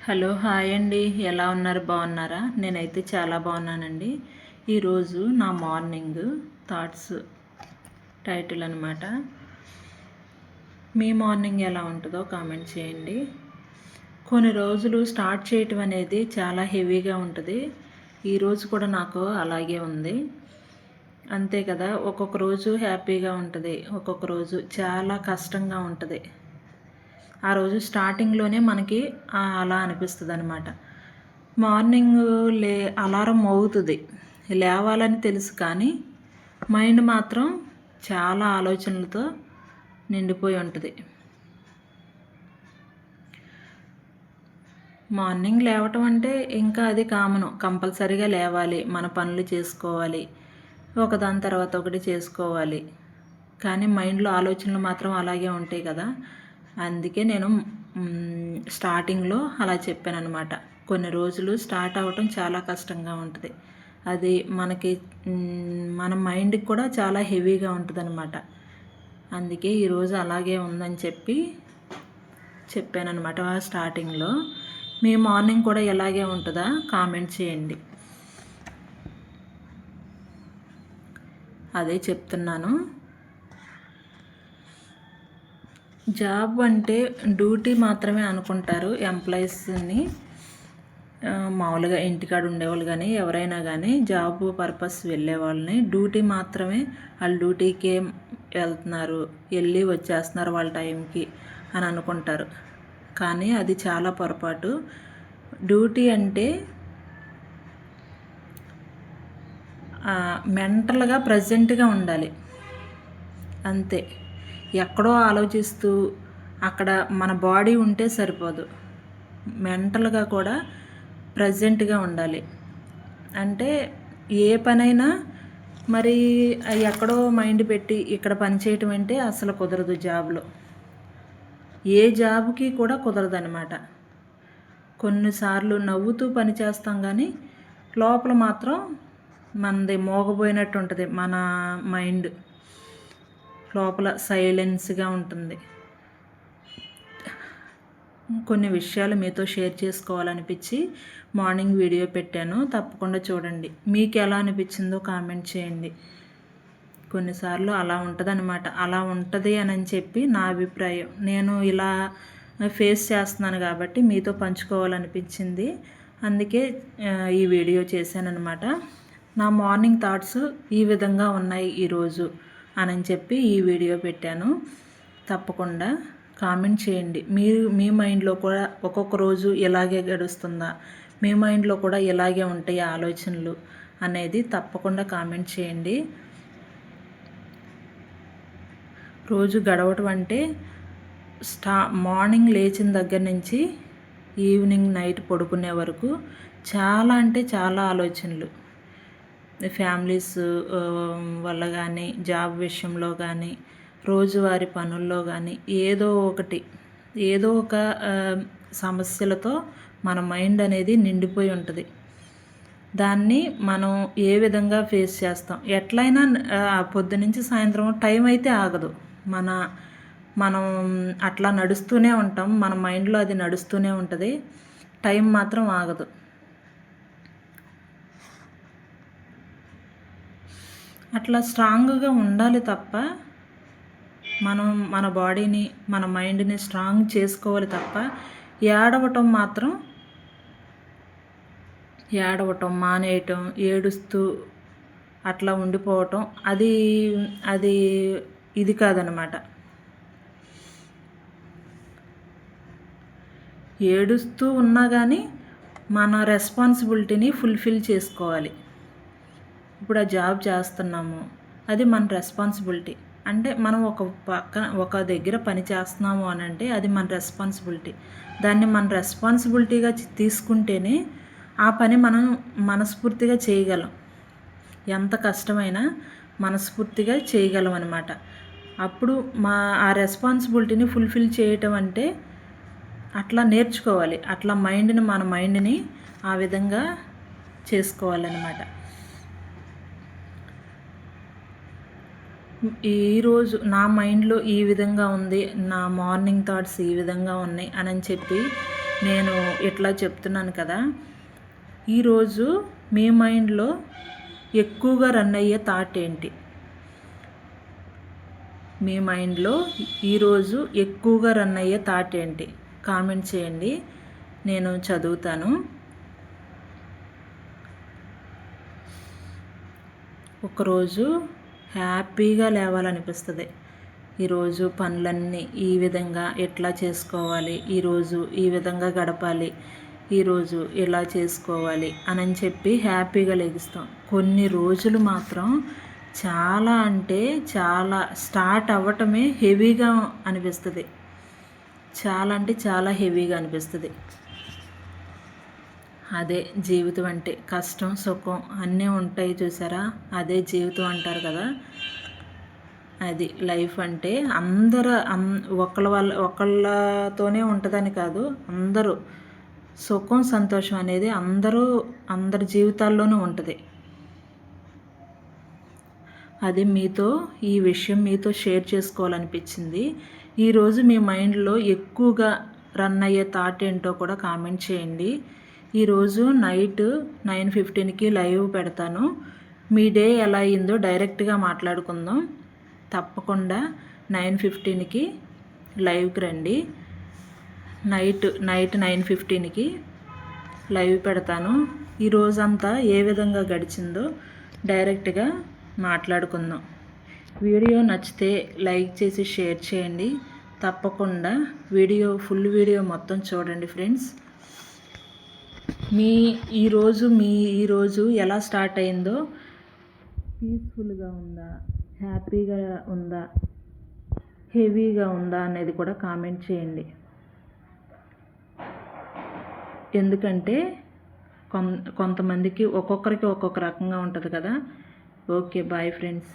Hello hi అండి, ఎలా ఉన్నారు? బాగున్నారా? నేనైతే చాలా బాగున్నానండి. ఈరోజు నా మార్నింగ్ థాట్స్ టైటిల్ అనమాట. మీ మార్నింగ్ ఎలా ఉంటుందో కామెంట్ చేయండి. కొన్ని రోజులు స్టార్ట్ చేయటం అనేది చాలా హెవీగా ఉంటుంది. ఈరోజు కూడా నాకు అలాగే ఉంది. అంతే కదా, ఒక్కొక్క రోజు హ్యాపీగా ఉంటుంది, ఒక్కొక్క రోజు చాలా కష్టంగా ఉంటుంది. ఆ రోజు స్టార్టింగ్లోనే మనకి అలా అనిపిస్తుంది అనమాట. మార్నింగ్ అలారం మోగుతుంది, లేవాలని తెలుసు, కానీ మైండ్ మాత్రం చాలా ఆలోచనలతో నిండిపోయి ఉంటుంది. మార్నింగ్ లేవటం అంటే ఇంకా అది కామను, కంపల్సరీగా లేవాలి, మన పనులు చేసుకోవాలి, ఒకదాని తర్వాత ఒకటి చేసుకోవాలి. కానీ మైండ్లో ఆలోచనలు మాత్రం అలాగే ఉంటాయి కదా. అందుకే నేను స్టార్టింగ్లో అలా చెప్పాను అనమాట. కొన్ని రోజులు స్టార్ట్ అవ్వటం చాలా కష్టంగా ఉంటుంది. అది మనకి మన మైండ్కి కూడా చాలా హెవీగా ఉంటుంది అనమాట. అందుకే ఈరోజు అలాగే ఉందని చెప్పానమాట స్టార్టింగ్లో. మీ మార్నింగ్ కూడా ఎలాగే ఉంటుందా కామెంట్ చేయండి. అదే చెప్తున్నాను. జాబ్ అంటే డ్యూటీ మాత్రమే అనుకుంటారు ఎంప్లాయీస్ని. మామూలుగా ఇంటికాడ ఉండేవాళ్ళు కానీ ఎవరైనా కానీ జాబ్ పర్పస్ వెళ్ళే వాళ్ళని డ్యూటీ మాత్రమే, వాళ్ళు డ్యూటీకే వెళ్తున్నారు, వెళ్ళి వచ్చేస్తున్నారు వాళ్ళ టైంకి అని అనుకుంటారు. కానీ అది చాలా పొరపాటు. డ్యూటీ అంటే మెంటల్గా ప్రజెంట్గా ఉండాలి అంతే. ఎక్కడో ఆలోచిస్తూ అక్కడ మన బాడీ ఉంటే సరిపోదు, మెంటల్గా కూడా ప్రజెంట్గా ఉండాలి. అంటే ఏ పనైనా మరి ఎక్కడో మైండ్ పెట్టి ఇక్కడ పని చేయటం అంటే అసలు కుదరదు జాబ్లో. ఏ జాబ్కి కూడా కుదరదు అనమాట. కొన్నిసార్లు నవ్వుతూ పని చేస్తాం, కానీ లోపల మాత్రం మనది మోగపోయినట్టు ఉంటుంది. మన మైండ్ లోపల సైలెన్స్గా ఉంటుంది. కొన్ని విషయాలు మీతో షేర్ చేసుకోవాలనిపించి మార్నింగ్ వీడియో పెట్టాను, తప్పకుండా చూడండి. మీకు ఎలా అనిపించిందో కామెంట్ చేయండి. కొన్నిసార్లు అలా ఉంటుంది అనమాట. అలా ఉంటుంది అని చెప్పి నా అభిప్రాయం. నేను ఇలా ఫేస్ చేస్తున్నాను కాబట్టి మీతో పంచుకోవాలనిపించింది, అందుకే ఈ వీడియో చేశానన్నమాట. నా మార్నింగ్ థాట్స్ ఈ విధంగా ఉన్నాయి ఈరోజు అని చెప్పి ఈ వీడియో పెట్టాను. తప్పకుండా కామెంట్ చేయండి. మీ మైండ్లో కూడా ఒక్కొక్క రోజు ఇలాగే గడుస్తుందా, మీ మైండ్లో కూడా ఇలాగే ఉంటాయి ఆలోచనలు అనేది తప్పకుండా కామెంట్ చేయండి. రోజు గడవటం అంటే మార్నింగ్ లేచిన దగ్గర నుంచి ఈవినింగ్ నైట్ పడుకునే వరకు చాలా అంటే చాలా ఆలోచనలు. ఫ్యామిలీస్ వల్ల కానీ, జాబ్ విషయంలో కానీ, రోజువారీ పనుల్లో కానీ ఏదో ఒక సమస్యలతో మన మైండ్ అనేది నిండిపోయి ఉంటుంది. దాన్ని మనం ఏ విధంగా ఫేస్ చేస్తాం, ఎట్లయినా పొద్దు నుంచి సాయంత్రం టైం అయితే ఆగదు. మనం అట్లా నడుస్తూనే ఉంటాం, మన మైండ్లో అది నడుస్తూనే ఉంటుంది, టైం మాత్రం ఆగదు. అట్లా స్ట్రాంగ్గా ఉండాలి తప్ప, మనం మన బాడీని, మన మైండ్ని స్ట్రాంగ్ చేసుకోవాలి తప్ప ఏడవటం మానేయటం, ఏడుస్తూ అట్లా ఉండిపోవటం అది ఇది కాదనమాట. ఏడుస్తూ ఉన్నా కానీ మన రెస్పాన్సిబిలిటీని ఫుల్ఫిల్ చేసుకోవాలి. ఇప్పుడు ఆ జాబ్ చేస్తున్నాము, అది మన రెస్పాన్సిబిలిటీ. అంటే మనం ఒక దగ్గర పని చేస్తున్నాము అని అంటే అది మన రెస్పాన్సిబిలిటీ. దాన్ని మన రెస్పాన్సిబిలిటీగా తీసుకుంటేనే ఆ పని మనం మనస్ఫూర్తిగా చేయగలం. ఎంత కష్టమైనా మనస్ఫూర్తిగా చేయగలం అన్నమాట. అప్పుడు ఆ రెస్పాన్సిబిలిటీని ఫుల్ఫిల్ చేయటం అంటే అట్లా నేర్చుకోవాలి. అట్లా మన మైండ్ని ఆ విధంగా చేసుకోవాలన్నమాట. ఈరోజు నా మైండ్లో ఈ విధంగా ఉంది, నా మార్నింగ్ థాట్స్ ఈ విధంగా ఉన్నాయి అని చెప్పి నేను ఇట్లా చెప్తున్నాను కదా. ఈరోజు మీ మైండ్లో ఎక్కువగా రన్ అయ్యే థాట్ ఏంటి? మీ మైండ్లో ఈరోజు ఎక్కువగా రన్ అయ్యే థాట్ ఏంటి? కామెంట్ చేయండి, నేను చదువుతాను. ఒకరోజు హ్యాపీగా లేవాలనిపిస్తుంది. ఈరోజు పనులన్నీ ఈ విధంగా ఎట్లా చేసుకోవాలి, ఈరోజు ఈ విధంగా గడపాలి, ఈరోజు ఇలా చేసుకోవాలి అని చెప్పి హ్యాపీగా లెగుస్తాం. కొన్ని రోజులు మాత్రం చాలా అంటే చాలా స్టార్ట్ అవ్వటమే హెవీగా అనిపిస్తుంది. చాలా అంటే చాలా హెవీగా అనిపిస్తుంది. అదే జీవితం అంటే, కష్టం సుఖం అన్నీ ఉంటాయి చూసారా, అదే జీవితం అంటారు కదా. అది లైఫ్ అంటే ఒకళ్ళతోనే ఉంటుందని కాదు, అందరూ సుఖం సంతోషం అనేది అందరి జీవితాల్లోనూ ఉంటుంది. అది ఈ విషయం మీతో షేర్ చేసుకోవాలనిపించింది. ఈరోజు మీ మైండ్లో ఎక్కువగా రన్ అయ్యే థాట్ ఏంటో కూడా కామెంట్ చేయండి. ఈరోజు నైట్ 9:15కి లైవ్ పెడతాను. మీ డే ఎలా అయిందో డైరెక్ట్గా మాట్లాడుకుందాం. తప్పకుండా 9:15కి లైవ్కి రండి. నైట్ 9:15కి లైవ్ పెడతాను. ఈరోజంతా ఏ విధంగా గడిచిందో డైరెక్ట్గా మాట్లాడుకుందాం. వీడియో నచ్చితే లైక్ చేసి షేర్ చేయండి. తప్పకుండా ఫుల్ వీడియో మొత్తం చూడండి ఫ్రెండ్స్. మీ ఈరోజు ఎలా స్టార్ట్ అయిందో, పీస్ఫుల్గా ఉందా, హ్యాపీగా ఉందా, హెవీగా ఉందా అనేది కూడా కామెంట్ చేయండి. ఎందుకంటే కొంతమందికి ఒక్కొక్కరికి ఒక్కొక్క రకంగా ఉంటుంది కదా. Okay, bye friends.